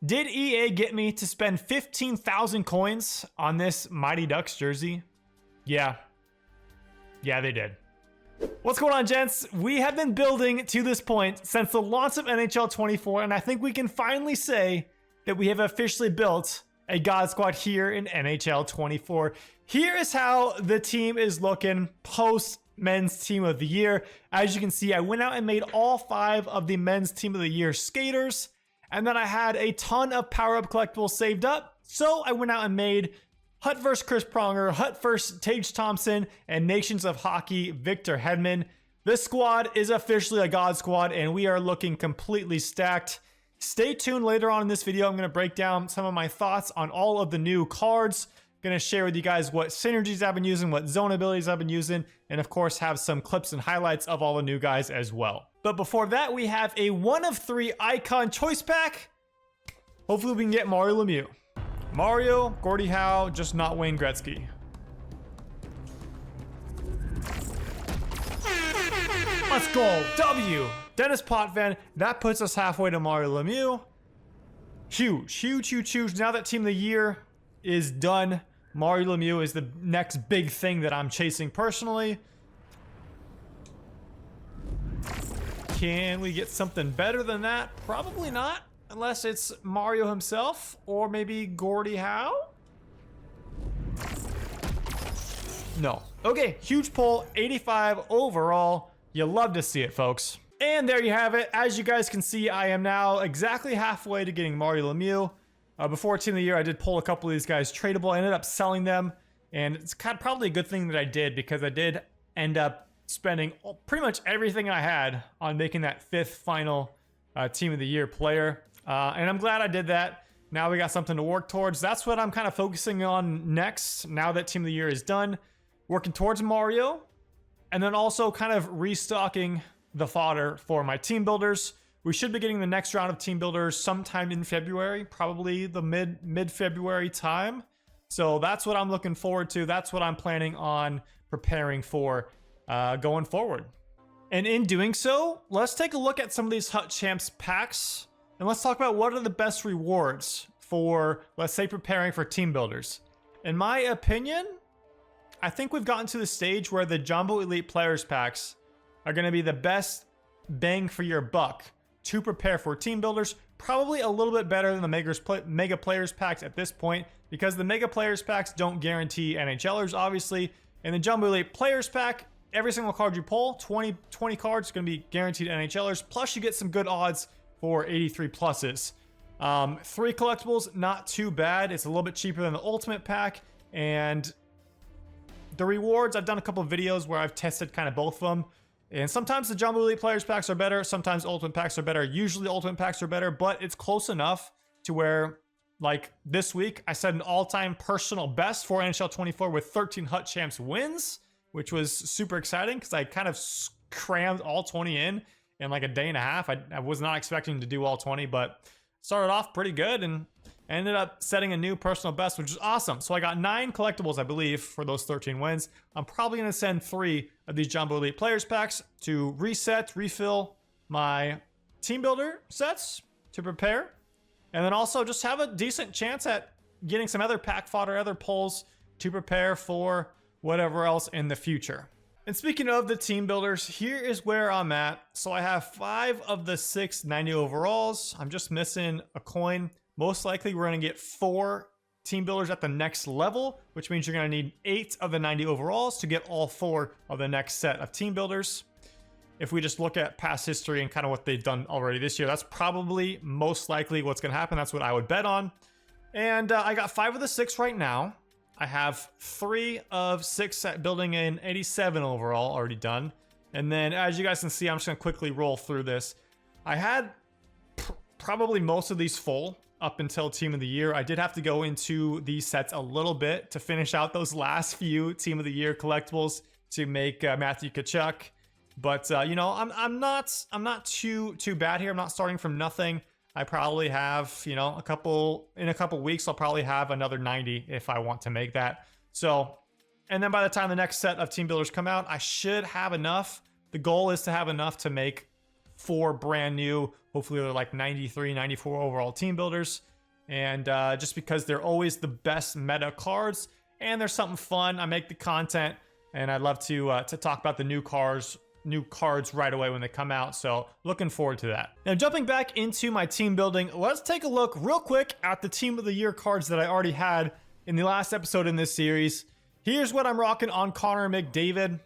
Did EA get me to spend 15,000 coins on this Mighty Ducks jersey? Yeah. Yeah, they did. What's going on, gents? We have been building to this point since the launch of NHL 24, and I think we can finally say that we have officially built a God Squad here in NHL 24. Here is how the team is looking post Men's Team of the Year. As you can see, I went out and made all 5 of the Men's Team of the Year skaters, and then I had a ton of power-up collectibles saved up, so I went out and made Hut vs. Chris Pronger, Hut vs. Tage Thompson, and Nations of Hockey Victor Hedman. This squad is officially a God Squad, and we are looking completely stacked. Stay tuned later on in this video. I'm going to break down some of my thoughts on all of the new cards. I'm going to share with you guys what synergies I've been using, what zone abilities I've been using, and of course have some clips and highlights of all the new guys as well. But before that, we have a 1 of 3 icon choice pack. Hopefully we can get Mario Lemieux. Mario, Gordie Howe, just not Wayne Gretzky. Let's go, W. Dennis Potvin, that puts us halfway to Mario Lemieux. Huge, huge, huge, huge. Now that Team of the Year is done, Mario Lemieux is the next big thing that I'm chasing personally. Can we get something better than that? Probably not, unless it's Mario himself or maybe Gordie Howe. No. Okay, huge pull, 85 overall. You love to see it, folks. And there you have it. As you guys can see, I am now exactly halfway to getting Mario Lemieux. Before Team of the Year, I did pull a couple of these guys tradable. I ended up selling them, and it's kind of probably a good thing that I did, because I did end up spending pretty much everything I had on making that 5th final Team of the Year player. And I'm glad I did that. Now we got something to work towards. That's what I'm kind of focusing on next, now that Team of the Year is done. Working towards Mario, and then also kind of restocking the fodder for my team builders. We should be getting the next round of team builders sometime in February, probably the mid-February time. So that's what I'm looking forward to. That's what I'm planning on preparing for going forward. And in doing so, let's take a look at some of these Hut Champs packs, and let's talk about what are the best rewards for, let's say, preparing for team builders. In my opinion, I think we've gotten to the stage where the Jumbo Elite Players packs are going to be the best bang for your buck to prepare for team builders. Probably a little bit better than the Mega Players packs at this point, because the Mega Players packs don't guarantee NHLers, obviously. In the Jumbo Elite Players pack, every single card you pull, 20 cards, is going to be guaranteed NHLers, plus you get some good odds for 83 pluses. 3 collectibles, not too bad. It's a little bit cheaper than the Ultimate pack, and the rewards, I've done a couple of videos where I've tested kind of both of them. And sometimes the Jumbo Elite Players packs are better. Sometimes Ultimate packs are better. Usually Ultimate packs are better, but it's close enough to where, like this week, I set an all-time personal best for NHL 24 with 13 Hut Champs wins, which was super exciting because I kind of crammed all 20 in like a day and a half. I was not expecting to do all 20, but started off pretty good and ended up setting a new personal best, which is awesome. So I got 9 collectibles, I believe, for those 13 wins. I'm probably going to send 3 of these Jumbo Elite Players packs to refill my team builder sets to prepare. And then also just have a decent chance at getting some other pack fodder, other pulls to prepare for whatever else in the future. And speaking of the team builders, here is where I'm at. So I have 5 of the 6 90 overalls. I'm just missing a coin. Most likely we're going to get 4 team builders at the next level, which means you're going to need 8 of the 90 overalls to get all 4 of the next set of team builders. If we just look at past history and kind of what they've done already this year, that's probably most likely what's going to happen. That's what I would bet on. And I got 5 of the 6 right now. I have 3 of 6 set building in 87 overall already done. And then as you guys can see, I'm just going to quickly roll through this. I had probably most of these full up until Team of the Year. I did have to go into these sets a little bit to finish out those last few Team of the Year collectibles to make Matthew Tkachuk. But you know, I'm not too bad here. I'm not starting from nothing. I probably have, you know, in a couple weeks, I'll probably have another 90 if I want to make that. So, and then by the time the next set of team builders come out, I should have enough. The goal is to have enough to make 4 brand new, hopefully they're like 93, 94 overall team builders. And just because they're always the best meta cards, and there's something fun. I make the content, and I'd love to talk about the new cards right away when they come out. So looking forward to that. Now jumping back into my team building, let's take a look real quick at the team of the year cards that I already had in the last episode in this series. Here's what I'm rocking on Connor McDavid.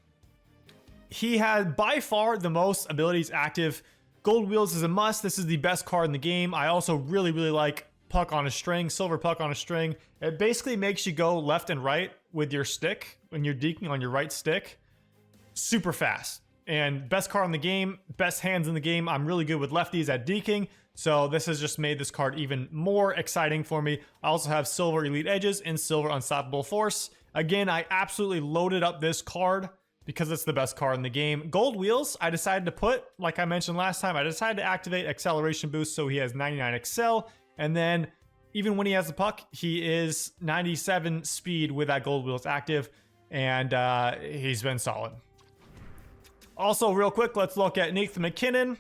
He had by far the most abilities active. Gold Wheels is a must. This is the best card in the game. I also really like Puck on a String, Silver Puck on a String. It basically makes you go left and right with your stick when you're deking on your right stick. Super fast. And best card in the game, best hands in the game. I'm really good with lefties at deking, so this has just made this card even more exciting for me. I also have Silver Elite Edges and Silver Unstoppable Force. Again, I absolutely loaded up this card because it's the best card in the game. Gold Wheels, I decided to put, like I mentioned last time, I decided to activate Acceleration Boost so he has 99 Excel. And then even when he has the puck, he is 97 speed with that Gold Wheels active. And he's been solid. Also, real quick, let's look at Nathan McKinnon.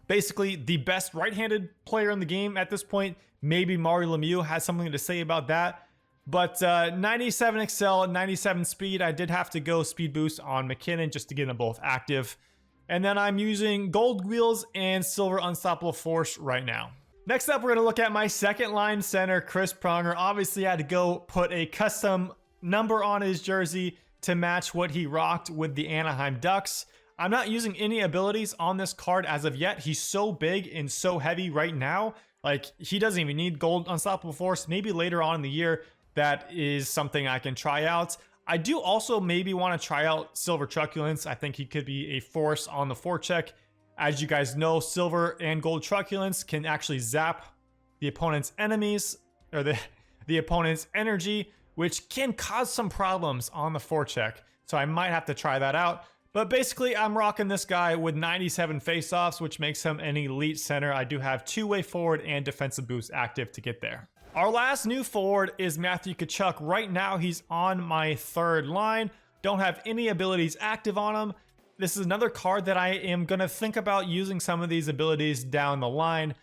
Basically, the best right-handed player in the game at this point. Maybe Mario Lemieux has something to say about that. But 97 Excel, 97 speed. I did have to go speed boost on McKinnon just to get them both active. And then I'm using Gold Wheels and Silver Unstoppable Force right now. Next up, we're going to look at my second line center, Chris Pronger. Obviously, I had to go put a custom number on his jersey to match what he rocked with the Anaheim Ducks. I'm not using any abilities on this card as of yet. He's so big and so heavy right now. Like, he doesn't even need Gold Unstoppable Force. Maybe later on in the year, that is something I can try out. I do also maybe want to try out Silver Truculence. I think he could be a force on the forecheck. As you guys know, Silver and Gold Truculence can actually zap the opponent's enemies, or the opponent's energy, which can cause some problems on the forecheck. So I might have to try that out. But basically, I'm rocking this guy with 97 faceoffs, which makes him an elite center. I do have two-way forward and defensive boost active to get there. Our last new forward is Matthew Tkachuk. Right now, he's on my third line. Don't have any abilities active on him. This is another card that I am going to think about using some of these abilities down the line.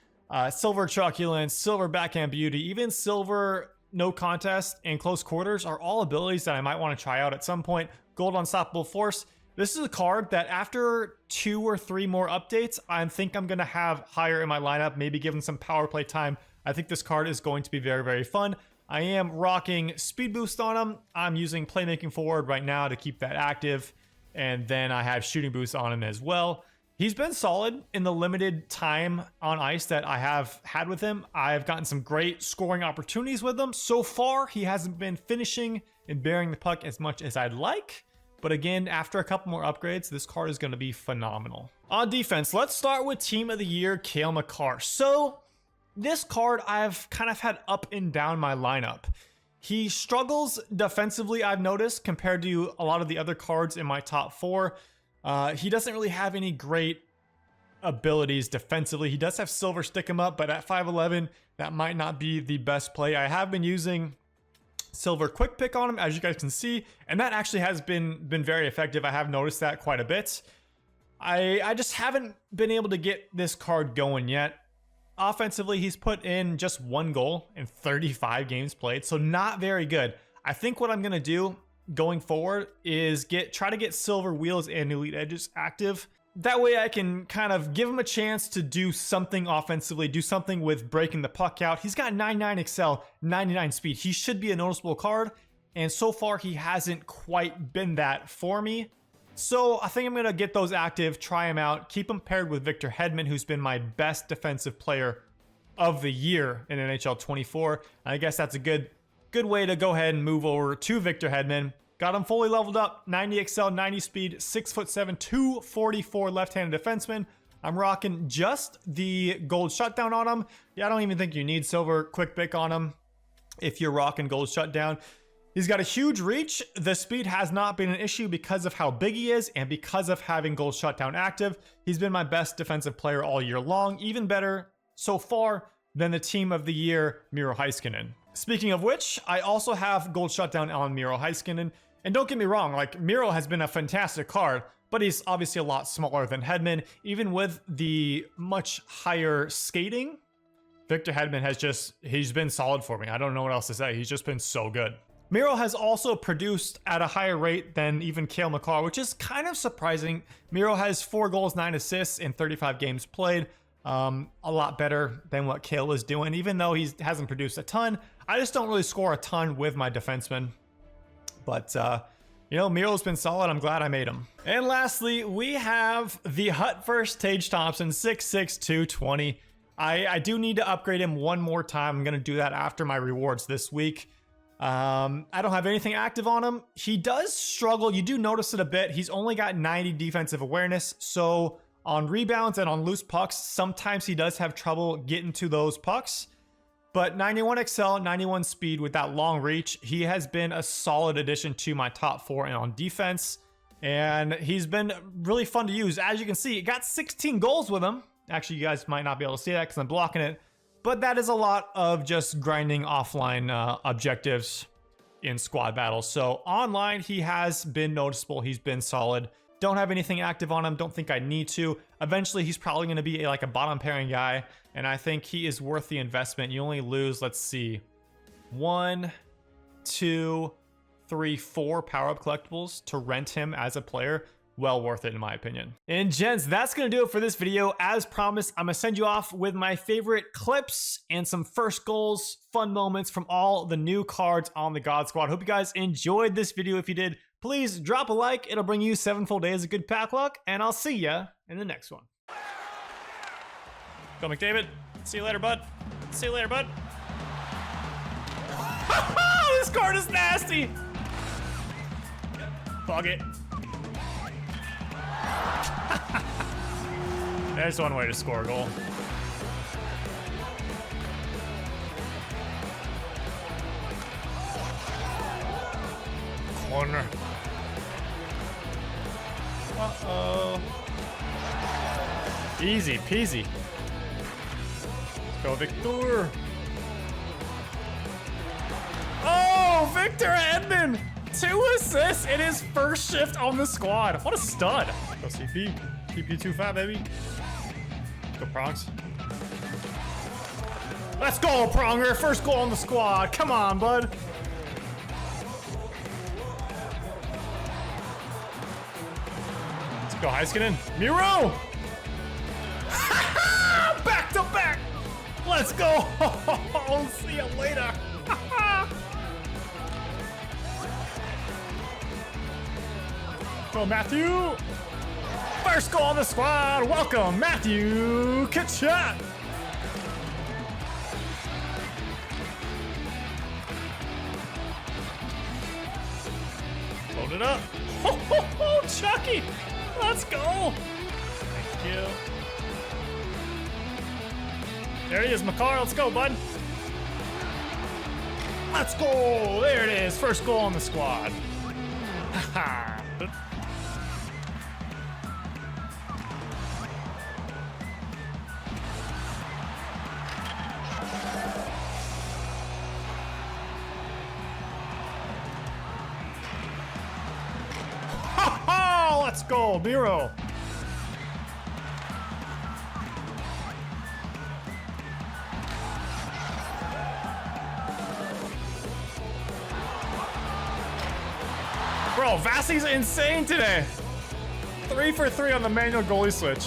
Silver Truculence, Silver Backhand Beauty, even Silver No Contest and Close Quarters are all abilities that I might want to try out at some point. Gold Unstoppable Force. This is a card that after 2 or 3 more updates, I think I'm going to have higher in my lineup, maybe give him some power play time. I think this card is going to be very fun. I am rocking Speed Boost on him. I'm using Playmaking Forward right now to keep that active. And then I have Shooting Boost on him as well. He's been solid in the limited time on ice that I have had with him. I've gotten some great scoring opportunities with him. So far, he hasn't been finishing and bearing the puck as much as I'd like. But again, after a couple more upgrades, this card is going to be phenomenal. On defense, let's start with Team of the Year, Cale Makar. So this card, I've kind of had up and down my lineup. He struggles defensively, I've noticed, compared to a lot of the other cards in my top 4. He doesn't really have any great abilities defensively. He does have Silver Stick him up, but at 5'11", that might not be the best play. I have been using Silver Quick Pick on him, as you guys can see, and that actually has been very effective. I have noticed that quite a bit. I just haven't been able to get this card going yet. Offensively, he's put in just 1 goal in 35 games played, so not very good. I think what I'm going to do going forward is try to get Silver Wheels and Elite Edges active. That way I can kind of give him a chance to do something offensively, do something with breaking the puck out. He's got 99 Excel, 99 speed. He should be a noticeable card, and so far he hasn't quite been that for me. So I think I'm going to get those active, try him out, keep him paired with Victor Hedman, who's been my best defensive player of the year in NHL 24. I guess that's a good way to go ahead and move over to Victor Hedman. Got him fully leveled up, 90 Excel, 90 speed, 6'7", 244 left-handed defenseman. I'm rocking just the gold shutdown on him. Yeah, I don't even think you need Silver Quick Pick on him if you're rocking gold shutdown. He's got a huge reach. The speed has not been an issue because of how big he is and because of having gold shutdown active. He's been my best defensive player all year long, even better so far than the Team of the Year, Miro Heiskanen. Speaking of which, I also have gold shutdown on Miro Heiskanen. And don't get me wrong, like Miro has been a fantastic card, but he's obviously a lot smaller than Hedman. Even with the much higher skating, Victor Hedman he's been solid for me. I don't know what else to say. He's just been so good. Miro has also produced at a higher rate than even Cale Makar, which is kind of surprising. Miro has 4 goals, 9 assists in 35 games played. A lot better than what Cale is doing, even though he hasn't produced a ton. I just don't really score a ton with my defensemen. But, you know, Miro's been solid. I'm glad I made him. And lastly, we have the Hut first Tage Thompson, 6'6", 220. I do need to upgrade him one more time. I'm going to do that after my rewards this week. I don't have anything active on him. He does struggle. You do notice it a bit. He's only got 90 defensive awareness. So on rebounds and on loose pucks, sometimes he does have trouble getting to those pucks. But 91 XL, 91 speed with that long reach, he has been a solid addition to my top 4 and on defense. And he's been really fun to use. As you can see, it got 16 goals with him. Actually, you guys might not be able to see that because I'm blocking it. But that is a lot of just grinding offline objectives in squad battles. So online, he has been noticeable. He's been solid. Don't have anything active on him. Don't think I need to. Eventually, he's probably going to be like a bottom pairing guy. And I think he is worth the investment. You only lose, let's see, 1, 2, 3, 4 power-up collectibles to rent him as a player. Well worth it in my opinion. And gents, that's gonna do it for this video. As promised, I'm gonna send you off with my favorite clips and some first goals, fun moments from all the new cards on the God Squad. Hope you guys enjoyed this video. If you did, please drop a like. It'll bring you 7 full days of good pack luck, and I'll see ya in the next one. Go McDavid. See you later, bud. See you later, bud. This card is nasty. Bug it. There's one way to score a goal. Corner. Uh-oh. Easy peasy. Let's go, Victor. Oh, Victor Hedman! 2 assists in his first shift on the squad. What a stud. Go CP. CP too fat, baby. Go Prongs. Let's go, Pronger. First goal on the squad. Come on, bud. Let's go, Heiskanen. Miro! Back to back. Let's go. See you later. Go, Matthew. First goal on the squad. Welcome, Matthew Tkachuk. Load it up. Oh, Chucky. Let's go. Thank you. There he is, Makar. Let's go, bud. Let's go. There it is. First goal on the squad. Haha. Let's go, Miro. Bro, Vasi's insane today. 3 for 3 on the manual goalie switch.